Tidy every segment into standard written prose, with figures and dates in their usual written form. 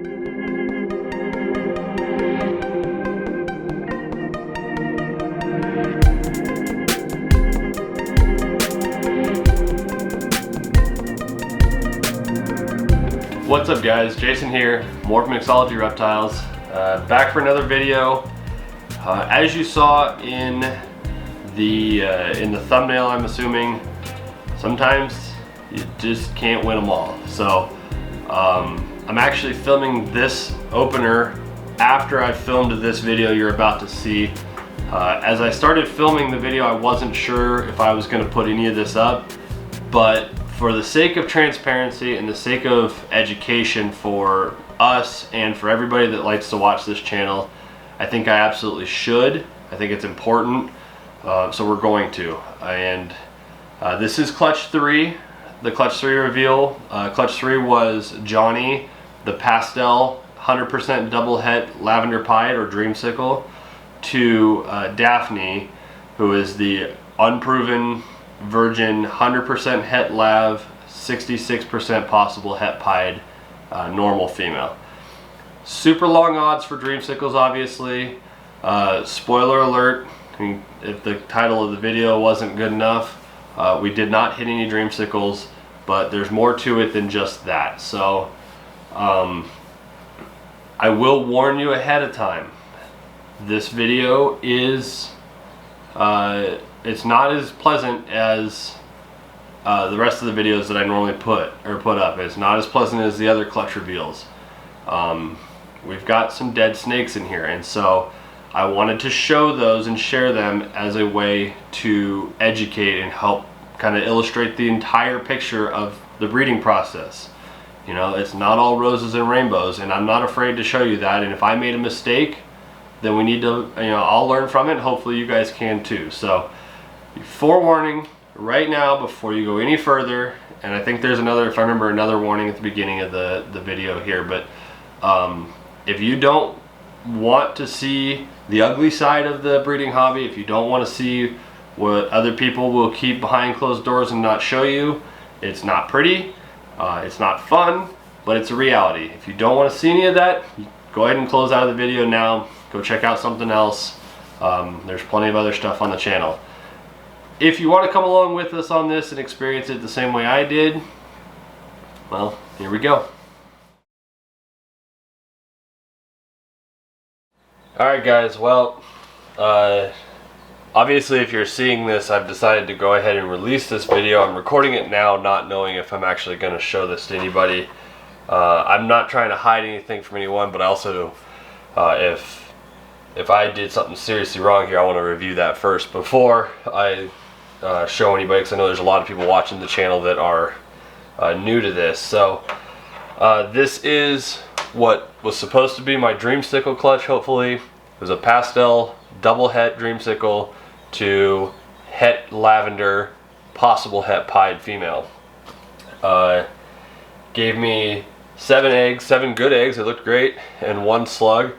What's up guys, Jason here, Morph Mixology Reptiles, back for another video. As you saw in the thumbnail, I'm assuming, sometimes you just can't win them all. So I'm actually filming this opener after I filmed this video you're about to see. As I started filming the video, I wasn't sure if I was going to put any of this up, but for the sake of transparency and the sake of education for us and for everybody that likes to watch this channel, I think I absolutely should. I think it's important, so we're going to. And this is Clutch 3, the Clutch 3 reveal. Clutch 3 was Johnny, the pastel 100% double het lavender pied or dreamsicle, to Daphne, who is the unproven virgin 100% het lav, 66% possible het pied normal female. Super long odds for dreamsicles, obviously. Spoiler alert, if the title of the video wasn't good enough, we did not hit any dreamsicles, but there's more to it than just that. So I will warn you ahead of time, this video is it's not as pleasant as the rest of the videos that I normally put up. It's not as pleasant as the other clutch reveals. We've got some dead snakes in here, and so I wanted to show those and share them as a way to educate and help kind of illustrate the entire picture of the breeding process. You know, it's not all roses and rainbows, and I'm not afraid to show you that. And if I made a mistake, then we need to, I'll learn from it, and hopefully you guys can too. So forewarning right now before you go any further, and I think there's another, if I remember, another warning at the beginning of the video here, but if you don't want to see the ugly side of the breeding hobby, if you don't want to see what other people will keep behind closed doors and not show you, it's not pretty, it's not fun, but it's a reality. If you don't want to see any of that, go ahead and close out of the video now. Go check out something else. There's plenty of other stuff on the channel. If you want to come along with us on this and experience it the same way I did, well, here we go. Alright guys, well, obviously if you're seeing this, I've decided to go ahead and release this video. I'm recording it now, not knowing if I'm actually going to show this to anybody. I'm not trying to hide anything from anyone, but I also, if I did something seriously wrong here, I want to review that first before I show anybody, because I know there's a lot of people watching the channel that are new to this. So this is what was supposed to be my dreamsicle clutch, hopefully. It was a pastel double het dreamsicle to het lavender, possible het pied female. Gave me 7 eggs, 7 good eggs, they looked great, and 1 slug.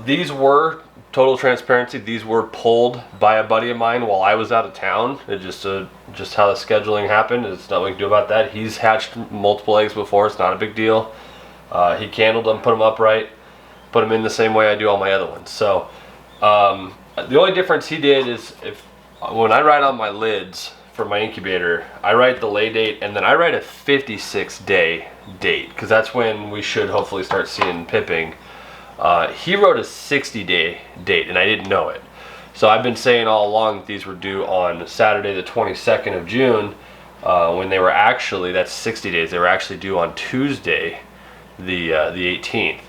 These were, total transparency, these were pulled by a buddy of mine while I was out of town. It just how the scheduling happened. There's nothing we can do about that. He's hatched multiple eggs before, it's not a big deal. He candled them, put them upright, put them in the same way I do all my other ones. So the only difference he did is when I write on my lids for my incubator, I write the lay date, and then I write a 56-day date, because that's when we should hopefully start seeing pipping. He wrote a 60-day date, and I didn't know it. So I've been saying all along that these were due on Saturday the 22nd of June, when they were actually, that's 60 days, they were actually due on Tuesday the 18th.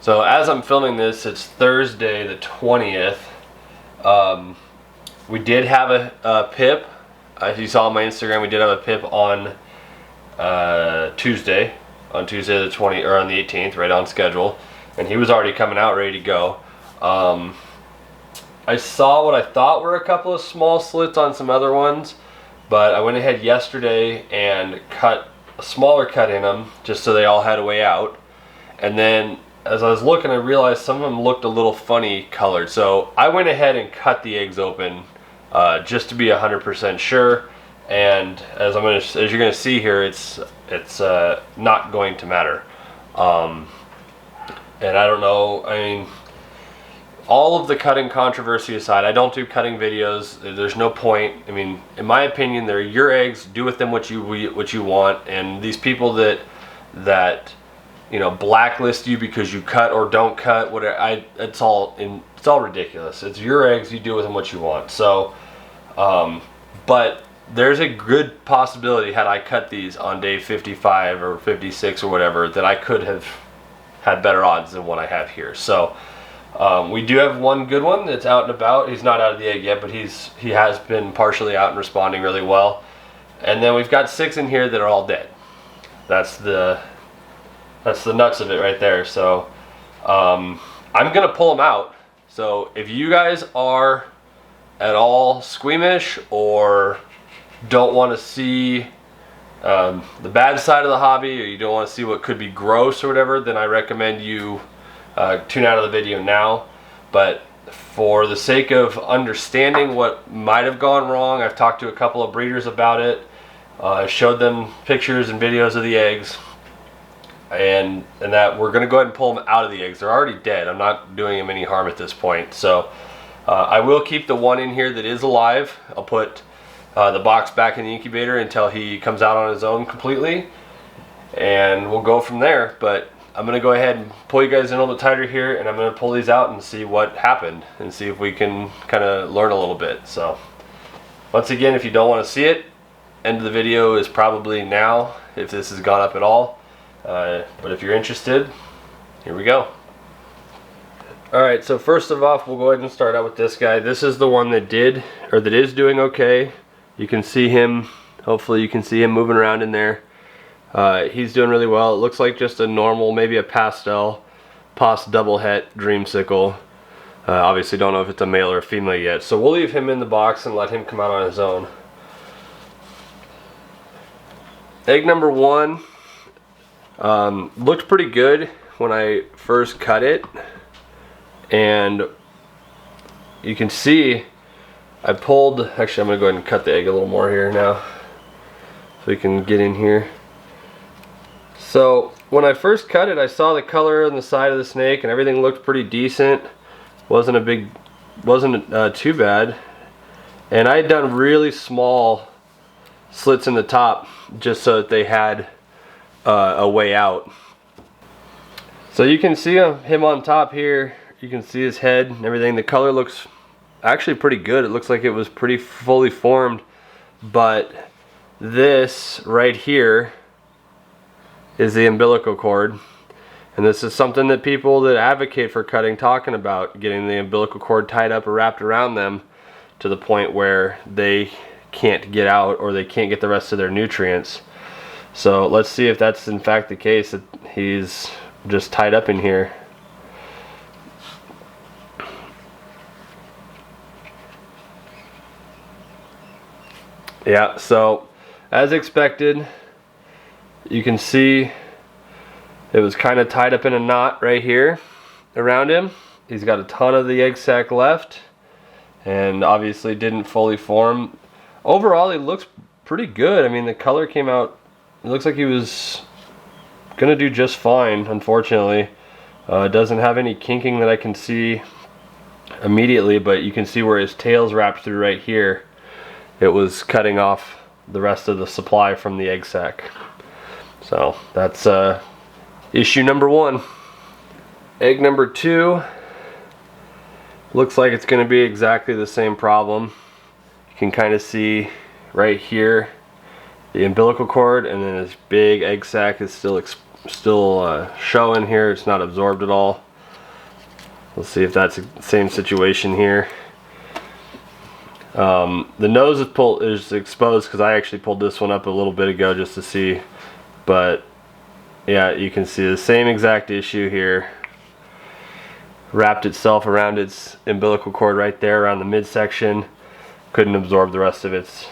So as I'm filming this, it's Thursday the 20th. We did have a pip. As you saw on my Instagram, we did have a pip on Tuesday the 20th, or on the 18th, right on schedule, and he was already coming out ready to go. I saw what I thought were a couple of small slits on some other ones, but I went ahead yesterday and cut a smaller cut in them just so they all had a way out. And then as I was looking, I realized some of them looked a little funny colored, so I went ahead and cut the eggs open just to be 100% sure. And as you're gonna see here, it's not going to matter. And I don't know, I mean, all of the cutting controversy aside, I don't do cutting videos. There's no point. I mean, in my opinion, they're your eggs. Do with them what you want. And these people that you know, blacklist you because you cut or don't cut, whatever, it's all ridiculous. It's your eggs. You do with them what you want. So, but there's a good possibility, had I cut these on day 55 or 56 or whatever, that I could have had better odds than what I have here. So we do have one good one that's out and about. He's not out of the egg yet, but he has been partially out and responding really well. And then we've got 6 in here that are all dead. That's the nuts of it right there. So I'm gonna pull them out. So if you guys are at all squeamish or don't want to see the bad side of the hobby, or you don't want to see what could be gross or whatever, then I recommend you tune out of the video now. But for the sake of understanding what might have gone wrong, I've talked to a couple of breeders about it. I showed them pictures and videos of the eggs, and that we're going to go ahead and pull them out of the eggs. They're already dead. I'm not doing them any harm at this point. So I will keep the one in here that is alive. I'll put the box back in the incubator until he comes out on his own completely, and we'll go from there. But I'm gonna go ahead and pull you guys in a little bit tighter here, and I'm gonna pull these out and see what happened and see if we can kind of learn a little bit. So once again, if you don't want to see it, end of the video is probably now, if this has gone up at all. But if you're interested, here we go. Alright, so first of all, we'll go ahead and start out with this guy. This is the one that is doing okay. You can see him, hopefully you can see him moving around in there. He's doing really well. It looks like just a normal, maybe a pastel pos double het dreamsicle. Obviously don't know if it's a male or a female yet. So we'll leave him in the box and let him come out on his own. Egg number 1 looked pretty good when I first cut it. And you can see I pulled, actually I'm going to go ahead and cut the egg a little more here now so we can get in here. So when I first cut it, I saw the color on the side of the snake and everything looked pretty decent. Wasn't too bad. And I had done really small slits in the top just so that they had a way out. So you can see him on top here. You can see his head and everything. The color looks actually pretty good. It looks like it was pretty fully formed, but this right here is the umbilical cord, and this is something that people that advocate for cutting talking about, getting the umbilical cord tied up or wrapped around them to the point where they can't get out or they can't get the rest of their nutrients. So let's see if that's in fact the case, that he's just tied up in here. Yeah, so as expected, you can see it was kind of tied up in a knot right here around him. He's got a ton of the egg sac left and obviously didn't fully form. Overall, he looks pretty good. I mean, the color came out, it looks like he was gonna do just fine. Unfortunately, doesn't have any kinking that I can see immediately, but you can see where his tail's wrapped through right here. It was cutting off the rest of the supply from the egg sac. So that's issue number 1. Egg number 2 looks like it's going to be exactly the same problem. You can kind of see right here the umbilical cord, and then his big egg sac is still showing here. It's not absorbed at all. We'll see if that's the same situation here. The nose is exposed because I actually pulled this one up a little bit ago just to see, but yeah, you can see the same exact issue here. Wrapped itself around its umbilical cord right there around the midsection. Couldn't absorb the rest of its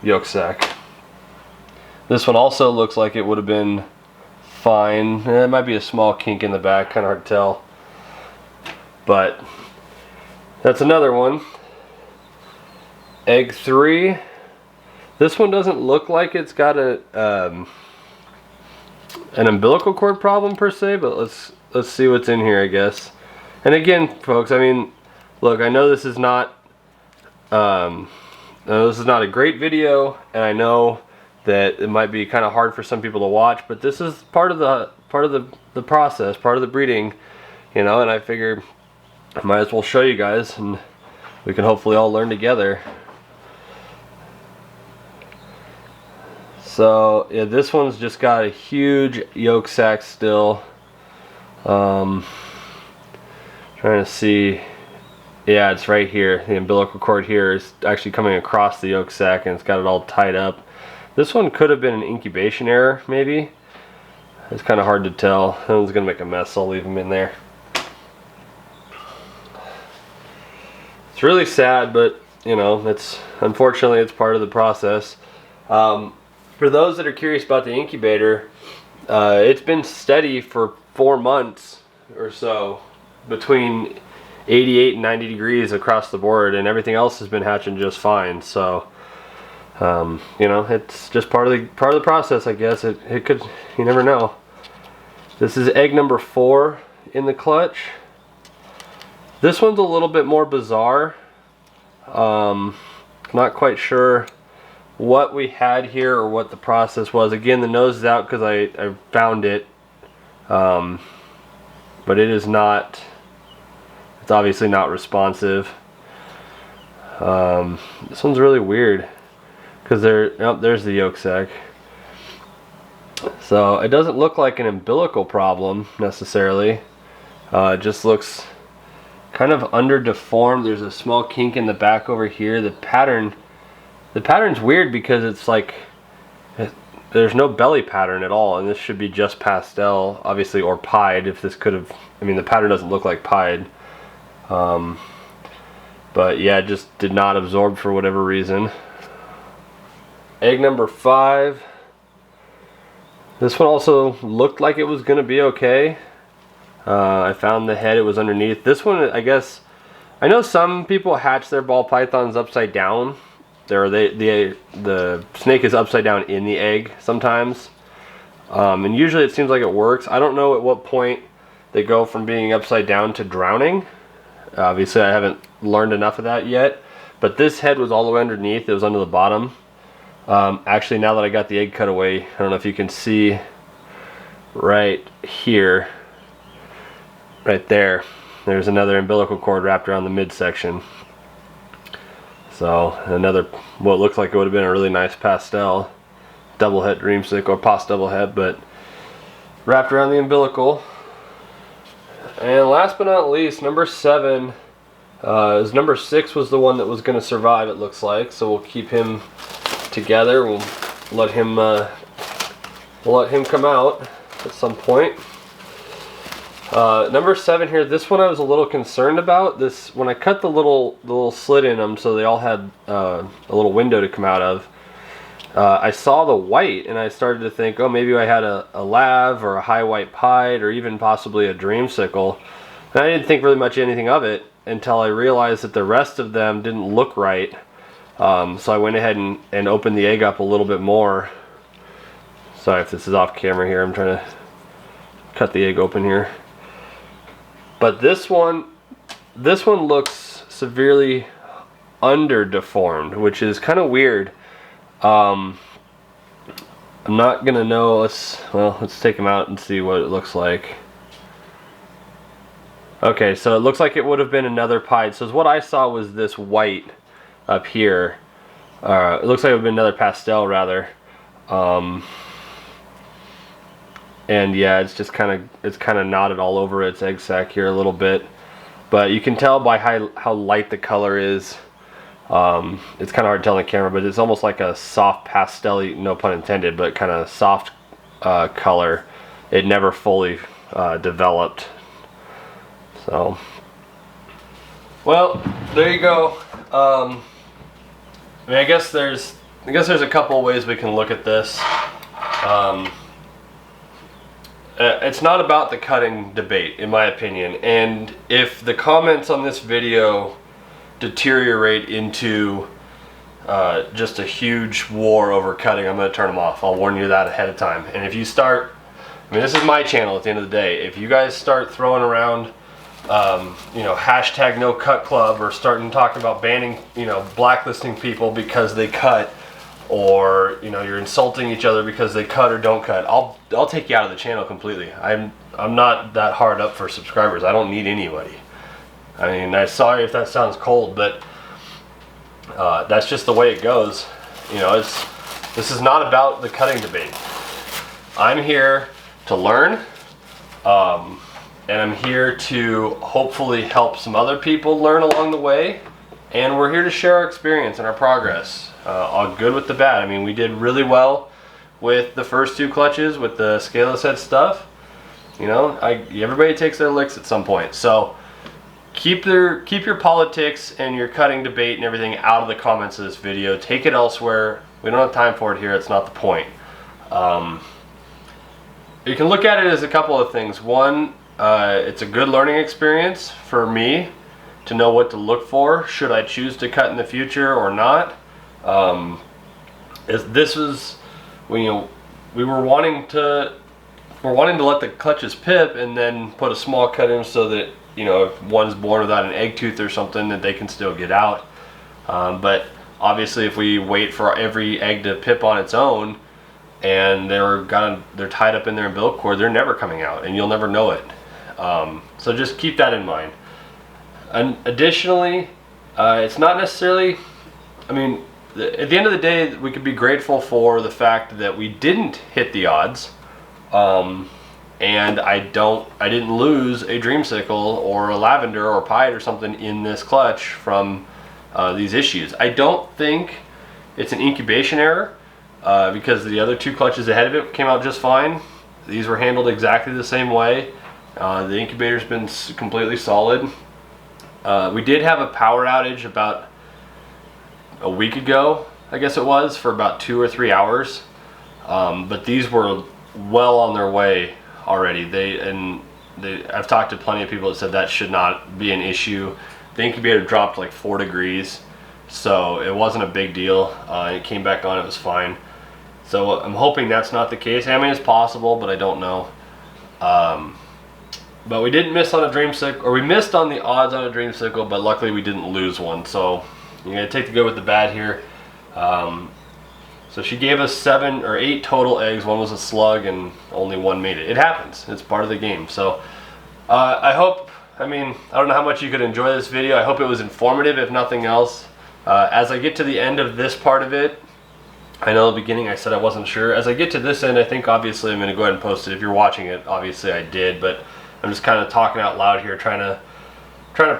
yolk sac. This one also looks like it would have been fine. It might be a small kink in the back, kind of hard to tell, but that's another one. Egg 3. This one doesn't look like it's got an umbilical cord problem per se, but let's see what's in here, I guess. And again, folks, I mean, look, I know this is not a great video, and I know that it might be kind of hard for some people to watch, but this is part of the process, part of the breeding, you know. And I figured I might as well show you guys, and we can hopefully all learn together. So yeah, this one's just got a huge yolk sac still. Trying to see. Yeah, it's right here. The umbilical cord here is actually coming across the yolk sac, and it's got it all tied up. This one could have been an incubation error, maybe. It's kind of hard to tell. That one's gonna make a mess, so I'll leave them in there. It's really sad, but you know, unfortunately it's part of the process. For those that are curious about the incubator, it's been steady for 4 months or so, between 88 and 90 degrees across the board, and everything else has been hatching just fine. So you know, it's just part of the process, I guess. It could, you never know. This is egg number 4 in the clutch. This one's a little bit more bizarre. Not quite sure what we had here or what the process was. Again, the nose is out because I found it, but it is not. It's obviously not responsive. This one's really weird because there's the yolk sac. So it doesn't look like an umbilical problem necessarily. It just looks kind of under deformed. There's a small kink in the back over here. The pattern's weird because it's like there's no belly pattern at all, and this should be just pastel, obviously, or pied. If this could have, I mean, the pattern doesn't look like pied. But yeah, it just did not absorb for whatever reason. Egg number 5. This one also looked like it was gonna be okay. I found the head, it was underneath. This one, I guess, I know some people hatch their ball pythons upside down. The snake is upside down in the egg sometimes. And usually it seems like it works. I don't know at what point they go from being upside down to drowning. Obviously I haven't learned enough of that yet. But this head was all the way underneath, it was under the bottom. Actually, now that I got the egg cut away, I don't know if you can see right here, right there, there's another umbilical cord wrapped around the midsection. So another, what looks like it would have been a really nice pastel double head dreamstick or pos double head, but wrapped around the umbilical. And last but not least, number 7 is number 6 was the one that was going to survive, it looks like. So we'll keep him together. We'll let him come out at some point. Number 7 here, this one I was a little concerned about. This, when I cut the little slit in them so they all had a little window to come out of, I saw the white and I started to think, oh, maybe I had a lav or a high white pied or even possibly a dreamsicle. And I didn't think really much anything of it until I realized that the rest of them didn't look right. So I went ahead and opened the egg up a little bit more. Sorry if this is off camera here, I'm trying to cut the egg open here. But this one looks severely under deformed, which is kind of weird. I'm not gonna know. Let's take him out and see what it looks like. Okay, so it looks like it would have been another pied. So what I saw was this white up here. It looks like it would have been another pastel rather. And yeah, it's just kind of knotted all over its egg sac here a little bit, but you can tell by how light the color is. It's kind of hard to tell on the camera, but it's almost like a soft pastel-y, no pun intended, but kind of soft color. It never fully developed. So, well, there you go. I mean, I guess there's a couple of ways we can look at this. It's not about the cutting debate, in my opinion, and if the comments on this video deteriorate into just a huge war over cutting, I'm going to turn them off. I'll warn you that ahead of time. And if you start I mean, this is my channel at the end of the day. If you guys start throwing around, you know, hashtag no cut club, or starting talking about banning, you know, blacklisting people because they cut, or, you know, you're insulting each other because they cut or don't cut, I'll take you out of the channel completely. I'm not that hard up for subscribers. I don't need anybody. I mean, I'm sorry if that sounds cold, but that's just the way it goes. You know, this is not about the cutting debate. I'm here to learn, and I'm here to hopefully help some other people learn along the way, and we're here to share our experience and our progress, all good with the bad. I mean, we did really well with the first 2 clutches with the scaleless head stuff. You know, everybody takes their licks at some point, so keep your politics and your cutting debate and everything out of the comments of this video. Take it elsewhere. We don't have time for it here. It's not the point. You can look at it as a couple of things. One, it's a good learning experience for me to know what to look for should I choose to cut in the future or not. This was, you know, we're wanting to let the clutches pip and then put a small cut in so that, you know, if one's born without an egg tooth or something, that they can still get out. But obviously, if we wait for every egg to pip on its own, and they're tied up in their umbilical cord, they're never coming out, and you'll never know it. So just keep that in mind. And additionally, it's not necessarily, I mean, at the end of the day, we could be grateful for the fact that we didn't hit the odds, and I didn't lose a dreamsicle or a lavender or pied or something in this clutch from these issues. I don't think it's an incubation error, because the other 2 clutches ahead of it came out just fine. These were handled exactly the same way. The incubator's been completely solid. We did have a power outage about a week ago, I guess it was, for about 2 or 3 hours. But these were well on their way already. I've talked to plenty of people that said that should not be an issue. The incubator dropped like 4 degrees, so it wasn't a big deal. It came back on, it was fine. So I'm hoping that's not the case. I mean, it's possible, but I don't know. But we didn't miss on a dreamsicle, or we missed on the odds on a dreamsicle, but luckily we didn't lose one. So you're gonna take the good with the bad here. So she gave us 7 or 8 total eggs. 1 was a slug, and only 1 made it. It happens. It's part of the game. So I hope, I mean, I don't know how much you could enjoy this video. I hope it was informative, if nothing else. As I get to the end of this part of it, I know at the beginning I said I wasn't sure. As I get to this end, I think obviously I'm going to go ahead and post it. If you're watching it, obviously I did, but I'm just kind of talking out loud here, trying to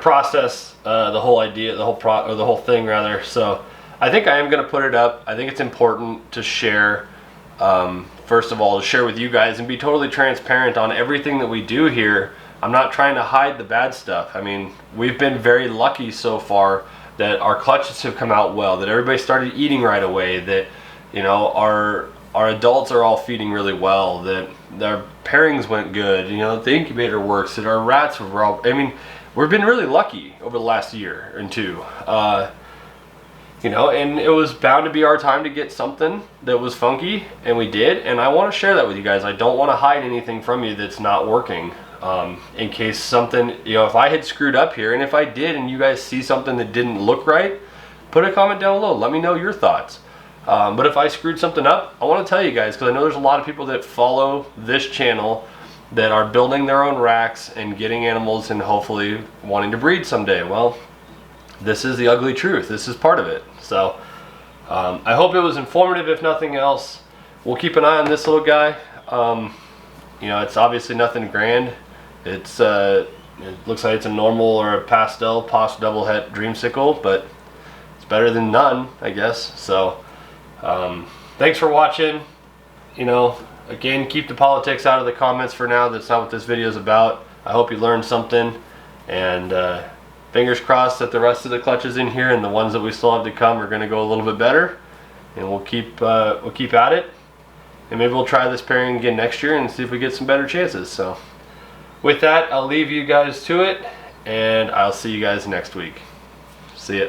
process the whole idea, the whole thing rather. So I think I am going to put it up. I think it's important to share. First of all, to share with you guys and be totally transparent on everything that we do here. I'm not trying to hide the bad stuff. I mean, we've been very lucky so far that our clutches have come out well, that everybody started eating right away, that, you know, our adults are all feeding really well, that their pairings went good, you know, the incubator works, that our rats were all, I mean, we've been really lucky over the last year and 2. You know, and it was bound to be our time to get something that was funky, and we did, and I want to share that with you guys. I don't want to hide anything from you that's not working, in case something, you know, if I had screwed up here, and if I did and you guys see something that didn't look right, put a comment down below. Let me know your thoughts. But if I screwed something up, I want to tell you guys, because I know there's a lot of people that follow this channel that are building their own racks and getting animals and hopefully wanting to breed someday. Well, this is the ugly truth. This is part of it. So I hope it was informative, if nothing else. We'll keep an eye on this little guy. You know, it's obviously nothing grand. It looks like it's a normal or a pastel post double het dreamsicle, but it's better than none, I guess. So thanks for watching. You know, again, keep the politics out of the comments for now. That's not what this video is about. I hope you learned something, and fingers crossed that the rest of the clutches in here and the ones that we still have to come are going to go a little bit better, and we'll keep at it, and maybe we'll try this pairing again next year and see if we get some better chances. So with that, I'll leave you guys to it, and I'll see you guys next week. See ya.